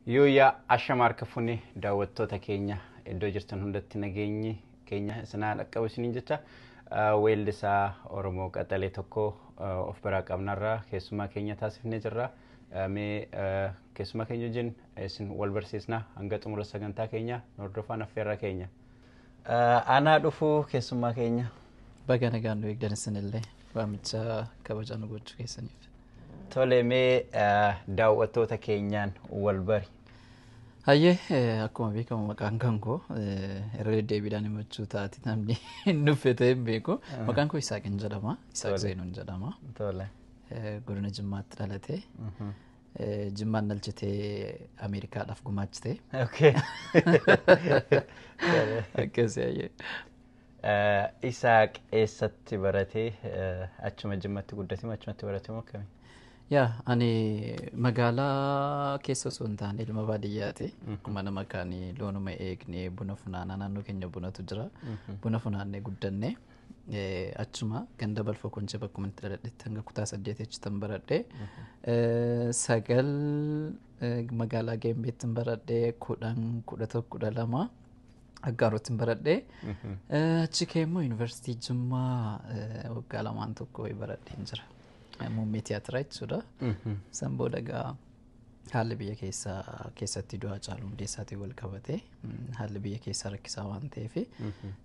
Yooyaa ashamaar kafuni daawwattoota keenya iddoo jirtan hundatti nageenyi keenya isinaa dhaqqabu isiniin jecha weellisaa Oromoo qaxalee tokko of biraa qabnarraa keessumaa keenya taasifnee jirra. Mee keessumaa keenya wajjin isin wal barsiisna hanga xumura sagantaa keenya hordofaa affeerraa keenya. Aanaa dhufuu keessumaa keenya. Baga nagaan nu eegdan isinillee waamicha kabajaa nu gochuu keessaniif. Tole mee daawwattoota keenyaan wal bari. Hayyee akkuma beekamu maqaan koo irra deddeebiidhaan himachuu taati namni hin dhuffete hin beeku. Maqaan koo Isaaq jedhama. Isaaq Zeenuun jedhama. Tole. Godina Jimmaatti dhalate. Jimmaan dhalchitee Ameerikaadhaaf gumaachite. Okay. Akkasii hayyee. Isaaq eessatti baratee achuma Jimmatti guddatee achumatti baratee moo akkamii? Yaa ani magaalaa keessa osoo hin taane ilma baadiyyaati. Akkuma nama kaanii loonuma eegnee buna funaanaa naannoo keenya bunatu jira. Buna funaannee guddannee achuma ganda balfa konchee bakkuma itti dhaladhetti hanga kutaa 8 achitti baradhee 9 magaalaa Geembeetti baradhee 10 11 12 Aggaarotti baradhee achi keemmoo yuunivarsiitii Jimmaa waggaa lamaan tokko baradheen jira. Muummee tiyaatiraa jechuudha. San booda egaa haalli biyya keessatti du'aa Hacaaluu Hundeessaatiin wal qabate haalli biyya keessaa rakkisaa waan ta'eef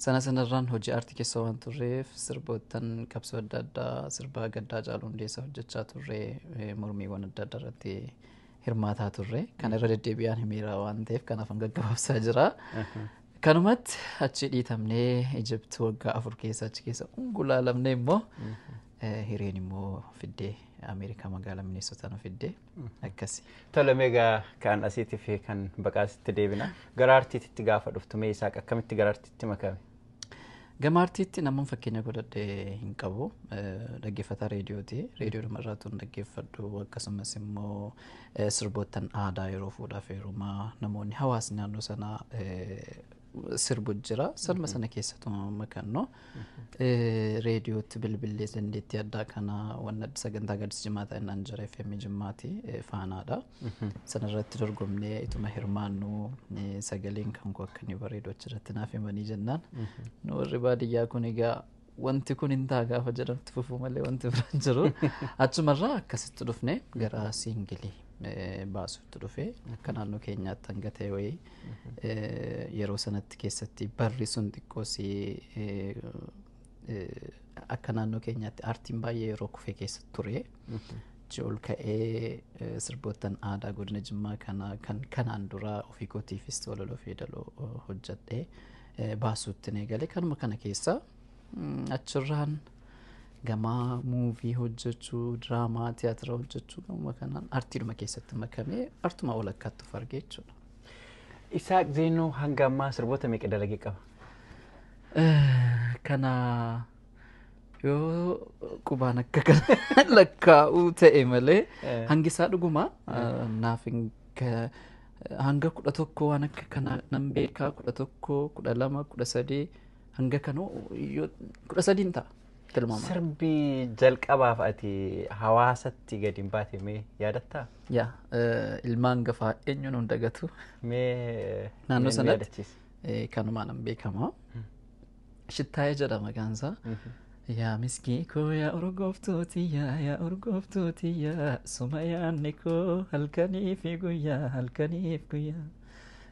sanarraan hojii aartii keessa waan turreef sirboottan qabsoo adda addaa sirbaa gaddaa Hacaaluu Hundeessaa hojjechaa turre mormiiwwan adda addaa irratti hirmaataa turre kan irra deddeebi'aan himiira waan ta'eef kanaaf gaggabaabsaa jira. Kanumatti achi dhiitamnee Ijipti waggaa 4 keessa achi keessa ungulaalamnee immoo hireen immoo fiddee Ameerikaa magaalaa Minnesotaa fiddee akkasi. Tole meegaa kan asiitii fi kan baqaasitti deebina. Gara aartiitti gaafa dhuftu mee Isaaq akkamitti gara aartiitti makame? Gama aartiitti namoonni fakkeenya godhadhee hin qabu. Dhaggeeffataa reediyooti. Reediyoo dhumarraatu dhaggeeffadhu akkasumas immoo sirboottan aadaa yeroo fuudhaaf heerumaa namoonni hawaasni naannoo sanaa sirbu jira. Salma sana keessattuu makannoo reediyootti bilbilee dandeettii addaa kana waan sagantaa gadis Jimmaata innaan jira FM Jimmaati faanaadha. Sanarratti dorgomnee ituma hirmaannu sagaleen kan koo akka inni bareedu achirratti naaf himanii jennaan. Nu warri baadiyyaa kun egaa wanti kun hin ta'a gaafa jedhamtu fufuu malee wanti biraan jiru. Achumarraa akkasitti dhufne gara siingilii baasuutti dhufe akka naannoo keenyaatti hanga ta'e wayii yeroo sanatti keessatti barri sun xiqqoosii akka naannoo keenyaatti aartiin baay'ee yeroo kufee keessatti ture. Ol ka'ee sirboottan aadaa godina Jimmaa kanaan dura ofii kootiifis walaloo fi yeedaloo hojjedhee baasuutti eegale. Kanuma kana keessa achirraan gama muuvii hojjechuu, diraamaa, tiyaatira hojjechuu gama kanaan aartiidhuma keessatti makamee artuma walakkaatti of argee jechuudha. Isaaq Zeenuu hanga ammaa sirboota meeqa dalagee qaba? Kana yoo qubaan akka kana lakkaa'uu ta'e malee hangi isaa dhuguma naaf hanga 11 waan akka kana nan beekaa 11, 12, 13 hanga kanoo 13 ta'a. Sirbi jalqabaaf ati hawaasatti gadi hin baate mee yaadatta? Yaa ilmaan gafaa eenyuun hunda gatu mee naannoo sanatti kanumaan hin beekama. Shittaayee jedhama gaansa. Yaa miskii koo yaa urgooftuuti yaa urgooftuuti yaa suma yaanni koo halkanii fi guyyaa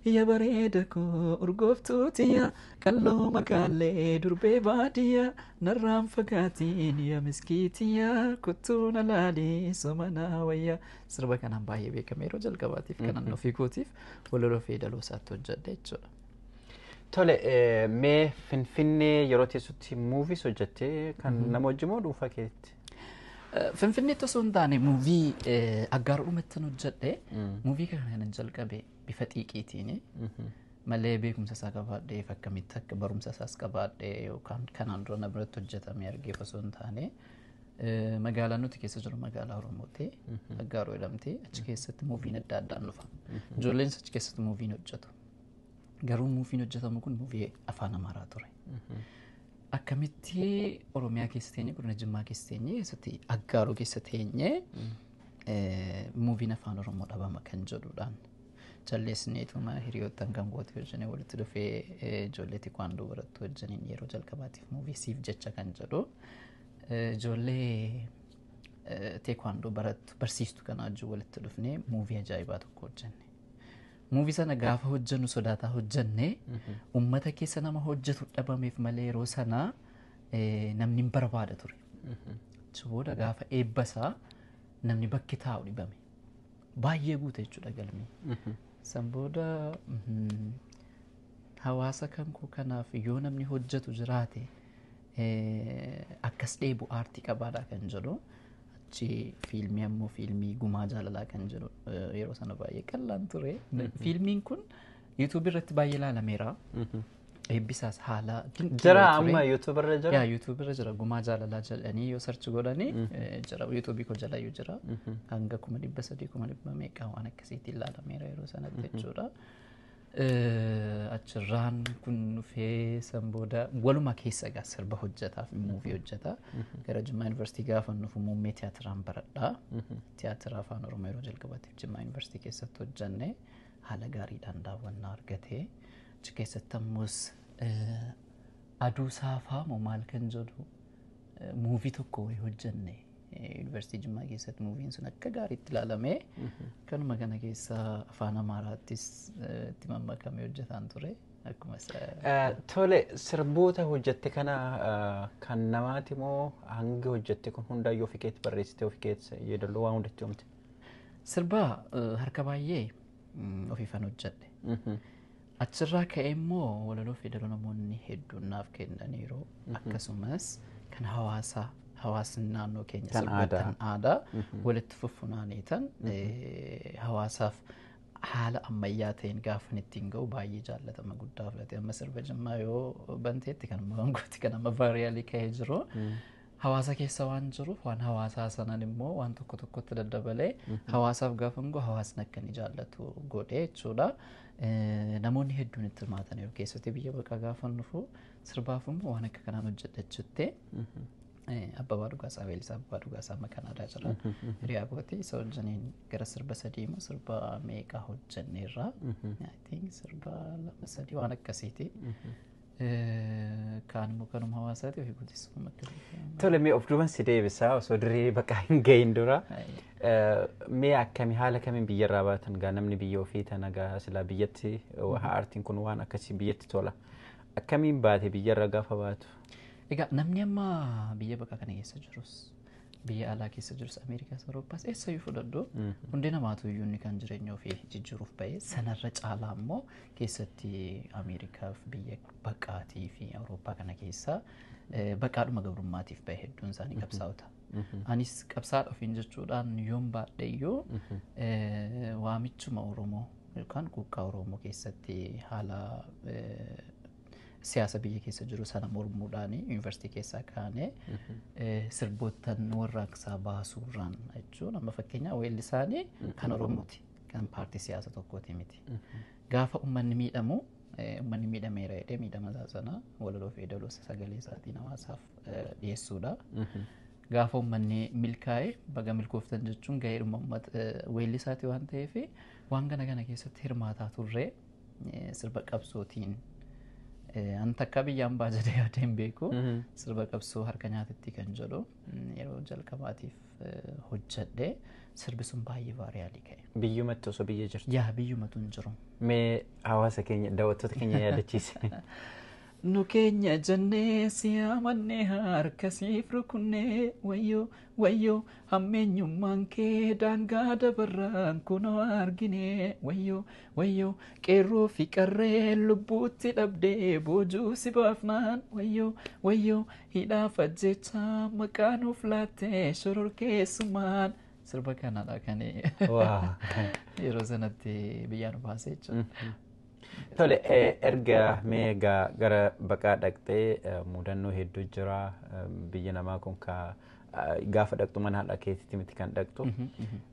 yaa bareeda koo urgooftuuti yaa qalloo makaallee durbee baadiyyaa narraan fagaatiin yaa miskiiti yaa kuttuu na laalii suma naa wayyaa. Sirba kanaan baay'ee beekame yeroo jalqabaatiif kanan ofii kootiif walaloo fi yeedaloo isaatti hojjedhe jechuudha. Tole mee Finfinnee yeroo teessutti muuviis hojjettee kan nama wajjin moo dhuunfaa keetti? Finfinneetti osoo hin taane muuvii Aggaaroodhumatti hojjedhe. Muuvii kana jalqabe bifa xiiqiitiin malee beekumsa isaa qabaadhee akkamitti akka barumsa isaas qabaadhee yookaan kanaan dura na biratti hojjetamee argeef osoo hin taane magaalaan nuti keessa jiru magaalaa Oromooti. Aggaaroo jedhamti. Achi keessatti muuviin adda addaan dhufa. Ijoolleen achi keessatti muuviin hojjetu. Garuu muuviin hojjetamu kun muuvii afaan Amaaraa ture. Akkamitti Oromiyaa keessa teenye godina Jimmaa keessa teenye keessatti Aggaaroo keessa teenye muuviin afaan Oromoo dhabama kan jedhuudhaan calleessineetuma hiriyoottan kan goote wajjin walitti dhufee ijoollee tikwaandoo barattu wajjin yeroo jalqabaatiif muuvii siif jecha kan jedhu ijoollee tikwaandoo barattu barsiistu kana wajjin walitti dhufnee muuvii ajaa'ibaa tokko hojjenne. Muuvii sana gaafa hojjennu sodaataa hojjenne uummata keessa nama hojjetu dhabameef malee yeroo sana namni hin barbaada ture. Booda gaafa eebbasaa namni bakki taa'u dhibame. Baay'ee guute jechuudha galmee. San booda hawaasa kan koo kanaaf yoo namni hojjetu jiraate akkas dheebu aartii qabaadha kan jedhu achi fiilmii ammoo fiilmii gumaa jaalalaa kan jedhu yeroo sana baay'ee qal'aan ture. Fiilmiin kun YouTube irratti baay'ee ilaalameera. Eebbisaas haala jira amma YouTube irra jira. Yaa YouTube irra jira gumaa jaalalaa jedhanii yoo search godhanii jira YouTube koo jala yoo jira hanga 300 meeqa waan akkasiitti ilaalameera yeroo sanatti jechuudha. Achirraan kun dhufee san booda waluma keessa gaa sirba hojjetaa fi muuvii hojjetaa gara Jimmaa Yuunivarsiitii gaafa nufu muummee tiyaatiraan baradhaa. Tiyaatira afaan Oromoo yeroo jalqabaatiif Jimmaa Yuunivarsiitii keessatti hojjenne haala gaariidhaan daawwannaa argatee achi keessatti ammoos aduu saafaa moo maal kan jedhu muuvii tokko wayii hojjenne Yuunivarsiitii Jimmaa keessatti muuviin sun akka gaariitti ilaalamee kanuma kana keessa afaan Amaaraattis itti mammakamee hojjetaan ture akkuma tole sirboota hojjette kana kan namaati moo hanga hojjette kun hundaayyuu ofii keetti barreessitee ofii keetti yeedaloo waan hundatti oomte? Sirbaa harka baay'ee ofiifan hojjedhe. Achirraa ka'ee immoo walaloo fi yeedaloo namoonni hedduun naaf kennaniiru akkasumas kan hawaasni naannoo keenya sirboottan aadaa walitti fuffunaaniitan hawaasaaf haala ammayyaa ta'een gaafan ittiin ga'u baay'ee jaallatama guddaa filate. Amma sirba Jimmaa yoo banteetti kan wangooti kan amma vaariyaalii ka'ee jiru hawaasa keessa waan jiruuf waan hawaasaa sanan immoo waan tokko tokkotti daddabalee hawaasaaf gaafan ga'u hawaasni akka inni jaallatu godhee jechuudha. Namoonni hedduun itti hirmaataniiru keessatti biyya bakka gaafa nufu sirbaaf immoo waan akka kanaan hojjedhachuutti Abbabaa Dhugaasaa Weellisaa Abbabaa Dhugaasaa amma Kanaadaa jira. Hiriyaa kooti isa wajjiniin gara sirba 3 immoo sirba meeqa hojjenneerra. I think sirba 2 waan akkasiiti. Kaan immoo kanuma hawaasaati ofii guddisuu tole mee of duuban si deebisaa osoo dirree bakka hin gahin dura mee akkami haala kamiin biyyarraa baatan gaa namni biyya ofii tana gaa silaa biyyatti aartiin kun waan akkasii biyyatti tola akkamiin baate biyyarra gaafa baatu? Egaa namni amma biyya bakka kana keessa jirus biyya alaa keessa jirus Ameerikaas Awurooppaas eessayyuu fudhadhu hundee namaatu iyyuu inni kan jireenya ofii jijjiiruuf ba'e sanarra caalaa immoo keessatti Ameerikaaf biyya baqaatii fi Awurooppaa kana keessa baqaadhuma gabrummaatiif ba'e hedduun isaanii qabsaa'ota. Anis qabsaadha ofiin jechuudhaan yoon baadhe iyyuu waamichuma Oromoo yookaan quuqqaa Oromoo keessatti haala siyaasa biyya keessa jiru sana mormuudhaan yuunivarsiitii keessaa kaanee sirboottan warraaqsaa baasuurraan jechuun amma fakkeenyaa weellisaanii kan Oromooti kan paartii siyaasa tokkooti miti. Gaafa uummanni miidhamu uummanni miidhameera jedhee miidhama sana walaloo fi yeedaloo sagalee isaatiin hawaasaaf dhiyeessuudha. Gaafa uummanni milkaa'e baga milkooftan jechuun ga'eedhuma uummata weellisaati waan ta'eef waan kana keessatti hirmaataa turre sirba qabsootiin an takka biyyaan baajadee yaadeen beeku sirba qabsoo harka nyaatatti kan jedhu yeroo jalqabaatiif hojjedhe sirbi sun baay'ee vaariyaalii ka'e. Biyyumatti osoo biyya jirtu? Yaa biyyumatu hin jiru. Mee hawaasa keenya daawwattoota keenya yaadachiise? Nu keenya jennee siyaamannee harka siif rukunnee wayyoo hammeenyummaan kee daangaa dabarraan kunoo argine wayyoo qeerroo fi qarree lubbuutti dhabdee boojuu si baafnaan wayyoo hidhaaf ajjechaa maqaa nuuf laattee shororkeessumaan sirba kanadha kan yeroo sanatti biyyaan baasee jechuudha. Tole erga meegaa gara baqaa dhaqxee mudannoo hedduu jira biyya namaa kun gaafa dhaqxu mana haadha keetitti miti kan dhaqxu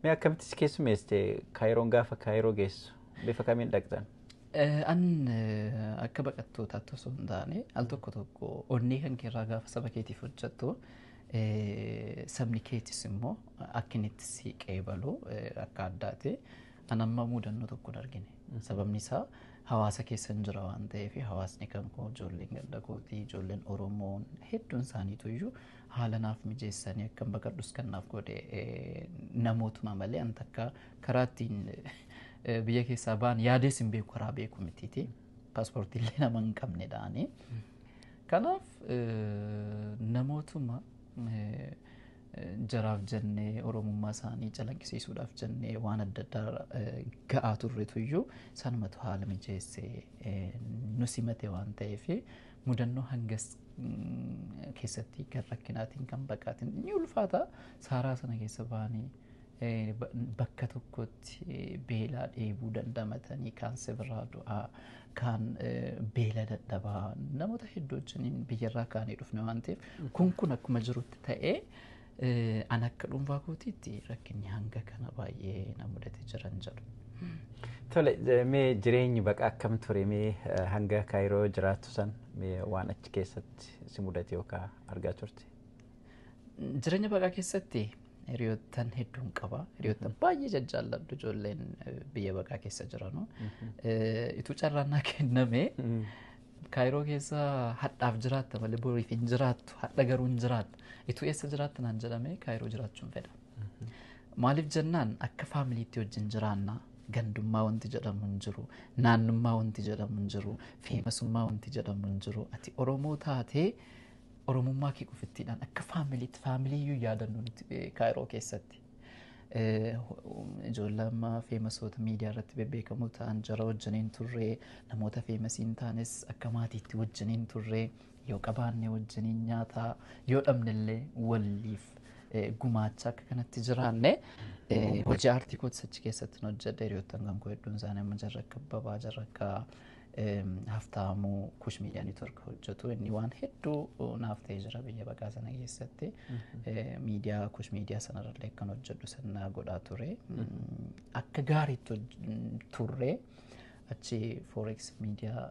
mee akkamitti si keessummeessite Kaayiroon gaafa Kaayiroo geessu bifa kamiin dhaqxan? An akka baqattootaatti osoo hin taane al tokko onnee kan keerraa gaafa saba keetiif hojjettu sabni keetis immoo akka inni itti si qeebalu akka addaati. anamma mudannoo tokko argine. Sababni isaa hawaasa keessa hin jira waan ta'eef hawaasni kan koo ijoolleen gadda kootii ijoolleen Oromoon hedduun isaaniitu iyyuu haala naaf mijeessanii akka baqadhus kan naaf godhe namootuma malee an takka karaa ittiin biyya keessaa ba'an yaadees hin beeku karaa beeku mitiiti. Paaspoortii illee nama hin qabne da'anii. Kanaaf namootuma jaraaf jennee Oromummaa isaanii calaqqisiisuudhaaf jennee waan adda addaa ga'aa turretu iyyuu sanumatu haala mijeessee nu simate waan ta'eef mudannoo hangas keessatti kan rakkinaatiin kan baqaatiin ni ulfaata saaraa sana keessa ba'anii bakka tokkotti beelaa dheebuu dandamatanii kaan sibirraa du'aa kaan beela dadhabaa namoota hedduu wajjiniin biyyarraa kaanii dhufne waan ta'eef kun akkuma jirutti ta'ee an akka dhuunfaa kootiitti rakkinni hanga kana baay'ee na mudate jiran jedhu. Tole mee jireenyi baqa akkam ture mee hanga Kaayiroo jiraattu san mee waan achi keessatti si mudate yookaan argaa turte? Jireenya baqaa keessatti hiriyoottan hedduun qaba. Hiriyoottan baay'ee jajjalladhu ijoolleen biyya baqaa keessa jiranu. Ituu carraannaa kenname Kaayiroo keessa hadhaaf jiraatta malee boriif hin jiraattu hadha garuu hin jiraattu. Ituu eessa jiraatta naan jedhame Kaayiroo jiraachuun fedha. Maaliif jennaan akka faamiliitti wajjin jiraanna gandummaa wanti jedhamu hin jiru naannummaa wanti jedhamu hin jiru feemasummaa wanti jedhamu hin jiru ati Oromoo taatee Oromummaa kee qofittiidhaan akka faamiliitti faamiliiyyuu yaadannu Kaayiroo keessatti. Ijoollee feemasoota miidiyaa irratti bebbeekamoo ta'an jara wajjiniin turree namoota feemasiin taanes akka maatiitti wajjiniin turree yoo qabaanne wajjiniin nyaataa yoo dhabnellee waliif gumaacha akka kanatti jiraanne hojii aartii kootis achi keessatti hojjedhe hiriyoottan kan koo hedduun isaanii amma jarra akka babaa jarra akka haftaamuu kush miidiyaa niitwork hojjetu inni waan hedduu naaf ta'ee jira biyya baqaa sana keessatti miidiyaa kush miidiyaa sanarrallee kan hojjedhu sana godhaa ture akka gaariitti turre achi forex miidiyaa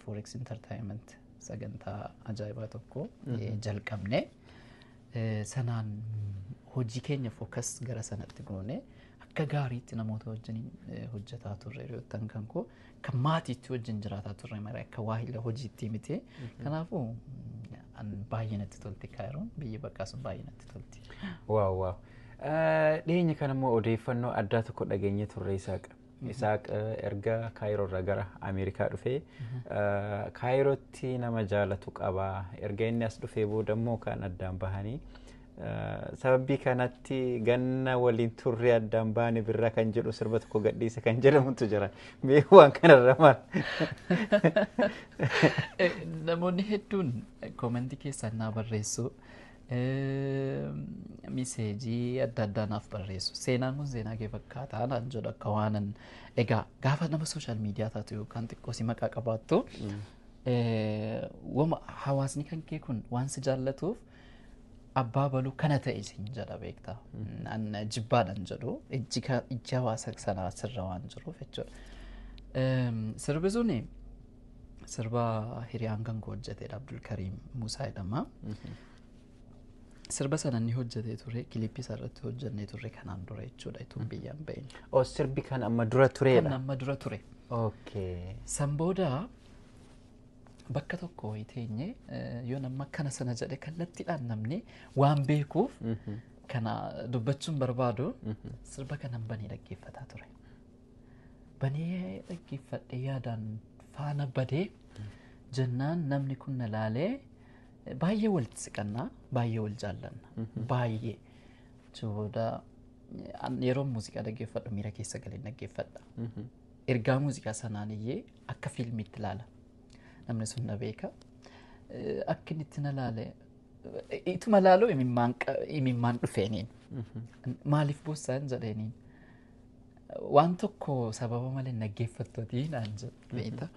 forex entertainment sagantaa ajaa'ibaa tokko jalqabne sanaan hojii keenya focus gara sanatti goone akka gaariitti namoota wajjin hojjetaa turre hiriyoottan kan koo kan maatiitti wajjin jiraataa turre malee akka waahila hojiitti miti kanaafuu baay'ee natti tolti Kaayiroon biyyi baqaa sun baay'ee natti tolti. Waaw dhiyeenya kana immoo odeeffannoo addaa tokko dhageenye turre Isaaq erga Kaayiroo irraa gara Ameerikaa dhufee Kaayirootti nama jaalatu qaba erga inni as dhufee booda immoo kan addaan bahanii sababii kanatti ganna waliin turre addaan bahanii birraa kan jedhu sirba tokko gadhiise kan jedhamutu jira mee waan kanarra maal? Namoonni hedduun koomentii keessaan naa barreessu miseejii adda addaa naaf barreessu seenaan kun seenaa kee fakkaataa naan jedhu akka waanan egaa gaafa nama sooshaal miidiyaa taatu yookaan xiqqoo si maqaa qabaattu wama hawaasni kan kee kun waan si jaallatuuf abbaa baluu kana ta'e isin jedha beektaa jibbaadhaan jedhu ijji hawaasa sanaa sirra waan jiruuf jechuudha. Sirbi suni sirba hiriyaan kan koo hojjetedha Abdulkariim Musaa jedhama. Sirba sana ni hojjetee ture kilipii irratti hojjennee turre kanaan dura jechuudha itoo biyyaan bahin. Sirbi kan amma dura tureedha? Kan amma dura ture. Okay. San booda bakka tokko teenye yoo nama kana sana jedhe kallattiidhaan namni waan beekuuf kana dubbachuun barbaadu sirba kanan banee dhaggeeffataa ture. Banee dhaggeeffadhee yaadaan faana badee jennaan namni kun na laalee baay'ee walitti siqannaa baay'ee wal jaallanna baay'ee jooda yeroo muuziqaa dhaggeeffadhu miira keessa galee dhaggeeffadha ergaa muuziqaa sanaan iyyee akka fiilmiitti ilaala namni sun na beeka akka inni itti na laale ituma laaluu imimmaan dhufeeniin maaliif boossaan jedheeniin waan tokko sababa malee dhaggeeffattooti naan jedhu beekta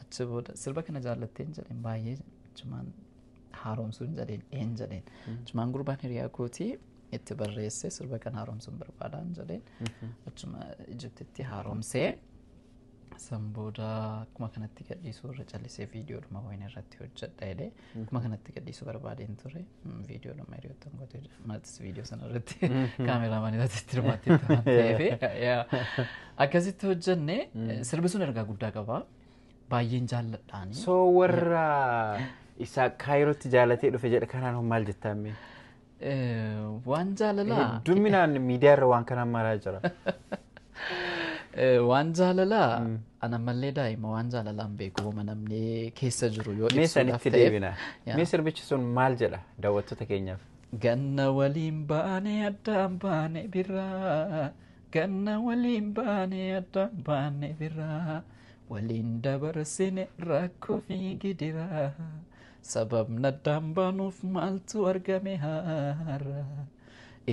achi booda sirba kana jaallatteen jedheen baay'ee achumaan haaromsuun jedheen achumaan gurbaan hiriyaa kootii itti barreesse sirba kana haaromsuun barbaadaan jedheen achuma Ijiptitti haaromsee san booda akkuma kanatti gadhiisuu irra callisee viidiyoodhuma wayina irratti hojjedha jedhee akkuma kanatti gadhiisuu barbaadeen ture viidiyoodhuma hiriyoottan gootee maatis viidiyoo sana irratti kaameraamaanii irratti hirmaattee ta'an ta'eef akkasitti hojjenne sirbi sun ergaa guddaa qaba baay'een jaalladhaani. So warra isa kaayirootti jaalatee dhufe jedha kanaan maal jettaame? Waan jaalalaa hedduminaan miidiyaa irra waan kanaan maraa jira. Waan jaalalaa ana mallee daa'ima waan jaalalaan beeku namni keessa jiru yoo ibsuudhaaf ta'e. Mee sirbichi sun maal jedha daawwattoota keenyaaf? Ganna waliin baane addaan baane birraa ganna waliin baane addaan baane birraa waliin dabarsine rakkoo fi gidiraa sababni addaan baanuuf maaltu argame haara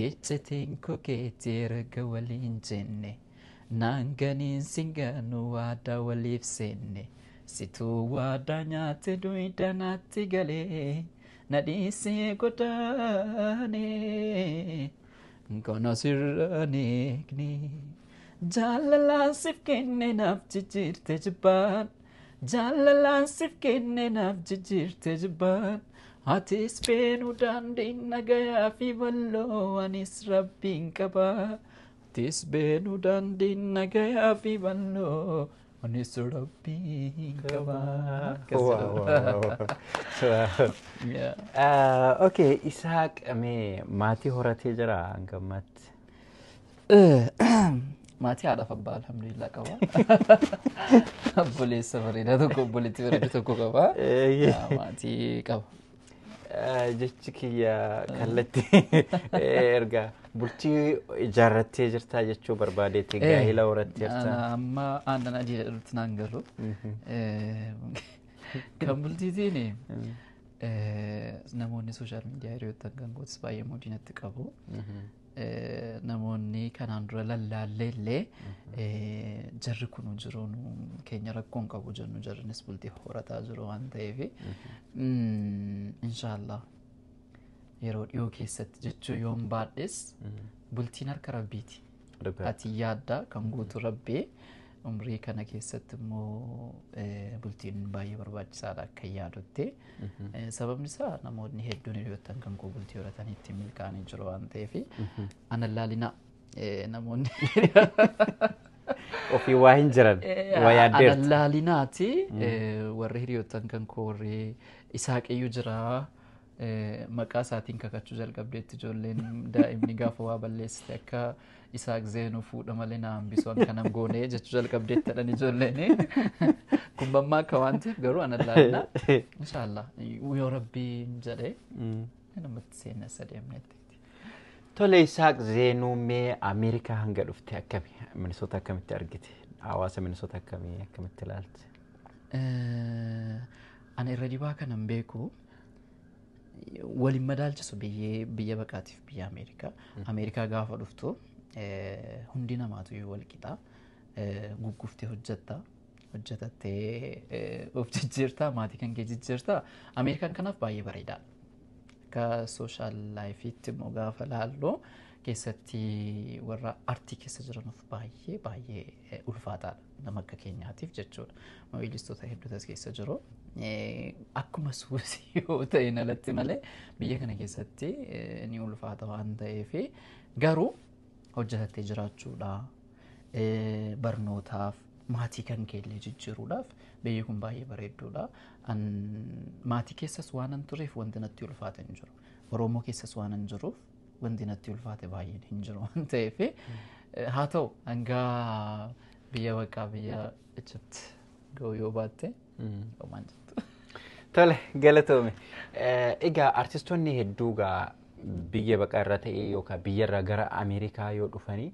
ejjeteen kokeetti erga waliin jenne. Naanganiin singanu waadaa waliif seenne situu waadaa nyaate duwidanaatti galee na dhiisee godaane gono sirraan eegne jaalalaan siif kenne naaf jijjiirte jibbaan jaalalaan siif kenne naaf jijjiirte jibbaan atis beenuu daandiin nagayaa fi balloo anis rabbiin qabaa. Tis benu dandin nagaya fi ballo anis rabbiin qabaa. Okay, Isaaq mee maatii horatee jira hangamatti? Maatii haadhaaf abbaa alhamdulillah qaba. Obboleessa bareedaa tokko obboleetti bareedu tokko qaba. Maatii qaba. Jechi kiyya kallatti erga bultii ijaarrattee jirtaa jechuu barbaadeetti gaa'ila horattee jirta. Amma aannan adii jedhutti naan garuu kan bultiitiin namoonni sooshaal miidiyaa hiriyoottan kan gootis baay'ee moodinatti qabu. Namoonni kanaan dura lallaallee illee jarri kun jiruun keenya rakkoon qabu jennu jarrinis bultii horataa jiru waan ta'eef inshaallah yeroo dhiyoo keessatti jechuu yoon baadhes bultiin harka rabbiiti. Ati yaadda kan guutu rabbee umrii kana keessatti immoo bultiin baay'ee barbaachisaadha akka yaadutti. Sababni isaa namoonni hedduun hiriyoottan kan koo bultii horatanii ittiin milkaa'anii jiru waan ta'eef ana laalina namoonni ofii waa hin jiran waa yaaddeertu. Ana laalinaati warri hiriyoottan kan koo warri Isaaqiyyuu jira maqaa isaatiin kakachuu jalqabdeetti ijoolleen daa'imni gaafa waa balleessite akka Isaaq Zeenuu fuudha malee na hambisuu akkanam goonee jechuu jalqabdeetti jedhan ijoolleen kun bammaa akka waan ta'eef garuu ana laalina inshaallah yoo rabbiin jedhee namatti seenna sadeemnetti. Tole Isaaq Zeenuu mee Ameerikaa hanga dhufte akkami Minisoota akkamitti argite hawaasa Minisoota akkamitti ilaalte? Ana irra dibaa kanan beeku waliin madaalchisu biyya baqaatiif biyya Ameerikaa gaafa dhuftu hundi namaatu yoo wal qixa gugguftee hojjetattee of jijjiirtaa maatii kan kee jijjiirtaa Ameerikaan kanaaf baay'ee bareedaadha. Akka sooshaal laayifiitti immoo gaafa laallu keessatti warra artii keessa jiranuuf baay'ee ulfaataadha nama akka keenyaatiif jechuudha. Weellistoota hedduutas keessa jiru. Akkuma suusii yoo ta'e alatti malee biyya kana keessatti ni ulfaata waan ta'eef garuu hojjetattee jiraachuudha barnootaaf maatii kan keellee jijjiiruudhaaf biyyi kun baay'ee bareedduudha. Maatii keessas waan an tureef wanti natti ulfaate hin jiru. Oromoo keessas waan an jiruuf wanti natti ulfaate baay'een hin jiru waan ta'eef haa ta'u hanga biyya baqaa biyya Egypt ga'u yoo baatte homaan jirtu. Tole galatoome. Egaa artistoonni hedduu biyya baqaa irra ta'e yookaan biyya irraa gara Ameerikaa yoo dhufanii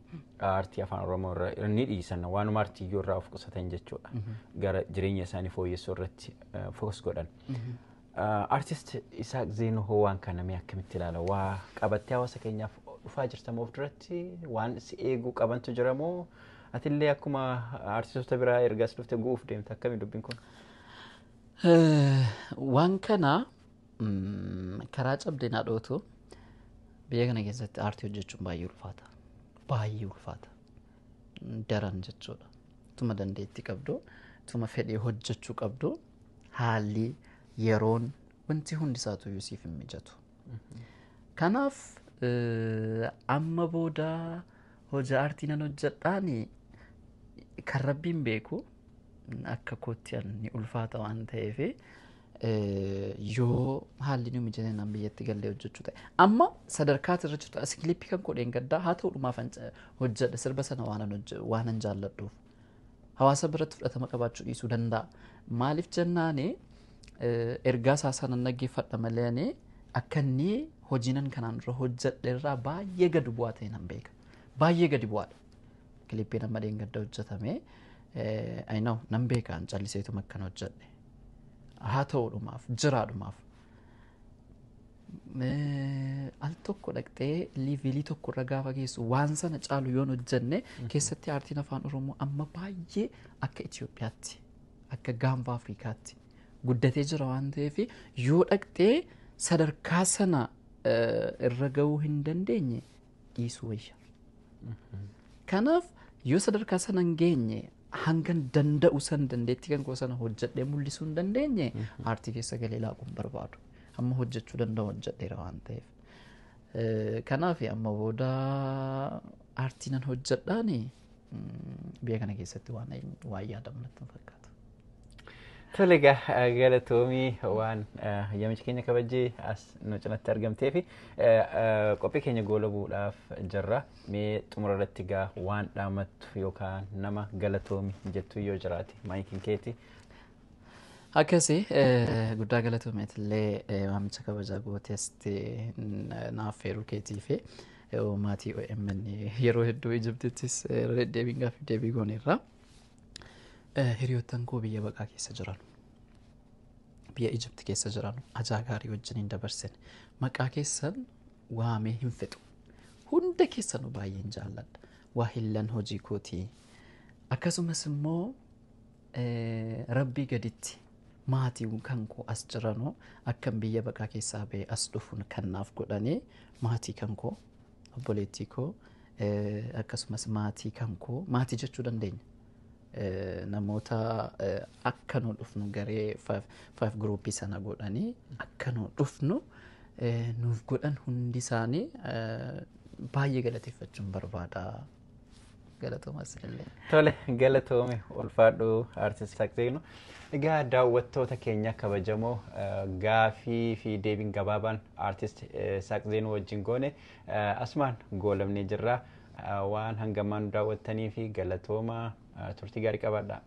artii afaan Oromoo irra ni dhiisan waanuma artii irraa of qusatan jechuudha. Gara jireenya isaanii fooyyessuu irratti fokus godhan. Artist Isaaq Zeenuu waan kana mee akkamitti ilaala? Waa qabattee hawaasa keenyaaf dhufaa jirta moo of duratti waan si eeguu qabantu jira moo atillee akkuma artistoota biraa ergaas dhufte gu'uuf deemta akkami dubbiin kun? Waan kana karaa cabdeen haadhootu biyya kana keessatti aartii hojjechuun baay'ee ulfaata. Baay'ee ulfaata. Daran jechuudha. tuma dandeetti qabdu tuma fedhii hojjechuu qabdu haalli yeroon wanti hundi isaatu yuusiif hin mijatu. Kanaaf amma booda hojii aartii nan hojjedhaani kan rabbiin beeku akka kootti ni ulfaata waan ta'eef yoo haalli nu mijate nan biyyatti gallee hojjechuu ta'e. Amma sadarkaati irra jirtu as kilippii kan godheen gaddaa haa ta'u dhumaaf hojjedha sirba sana waanan jaalladhuuf. Hawaasa biratti fudhatama qabaachuu dhiisuu danda'a. Maaliif jennaani ergaa isaa sana dhaggeeffadha malee akka inni hojiinan kanaan dura hojjedhe irraa baay'ee gadi bu'aa ta'e nan beeka. Baay'ee gadi bu'aadha. Kilippiin amma dheengadda hojjetame nan beeka an calliseetuma akkan hojjedhe. Haa ta'u dhumaaf jiraadhumaaf. Al tokko dhaqxee liivilii tokko irra gaafa geessu waan sana caalu yoon hojjenne keessatti aartiin afaan Oromoo amma baay'ee akka Itoophiyaatti akka gaanfa Afrikaatti guddatee jira waan ta'eef yoo dhaqxee sadarkaa sana irra gahuu hin dandeenye dhiisuu wayya. Kanaaf yoo sadarkaa sana hin geenye hangan danda'u san dandeetti kan koo sana hojjedhee mul'isuu hin dandeenye aartii keessa galee laaquun barbaadu. Amma hojjechuu danda'u hojjedheera waan ta'eef. Kanaaf amma booda aartiinan hojjedhaani biyya kana keessatti waan yaadamu natti fakkaata. Tole egaa galatoomii waan yamicha keenya kabajee as nu cinatti argamtee fi qophii keenya goolabuudhaaf jirra. Mee xumura irratti egaa waan dhaamattu yookaan nama galatoomii jettu yoo jiraate maayikiin keeti. Akkasii guddaa galatoomeetillee waamicha kabajaa gooteesti naaf feeruu keetii fi maatii OMN yeroo hedduu Ijiptittis deddeebiin gaaffii deebii gooneerra. Hiriyoottan koo biyya baqaa keessa jiran biyya Ijipti keessa jiran ajaa gaarii wajjiniin dabarsan maqaa keessan waamee hin fixu hunda keessanuu baay'een jaalladha waa hillan hojii kootii akkasumas immoo rabbii gaditti maatii kan koo as jiranoo akkan biyya baqaa keessaa ba'ee as dhufuun kan naaf godhanii maatii kan koo obboleettii koo akkasumas maatii kan koo maatii jechuu dandeenya. Namoota akka nu dhufnu garee 5 groupii sana godhanii akka nu dhufnu nuuf godhan hundi isaanii baay'ee galateeffachuun barbaada. Galatoomas illee. Tole galatoome ulfaadhu aartist Saqseenuu. Egaa daawwattoota keenya kabajamoo gaafii fi deebiin gabaabaan aartist Saqseenuu wajjin goone asumaan goolabnee jirra. Waan hangamaan daawwattanii fi galatooma turtii gaarii qabaadha.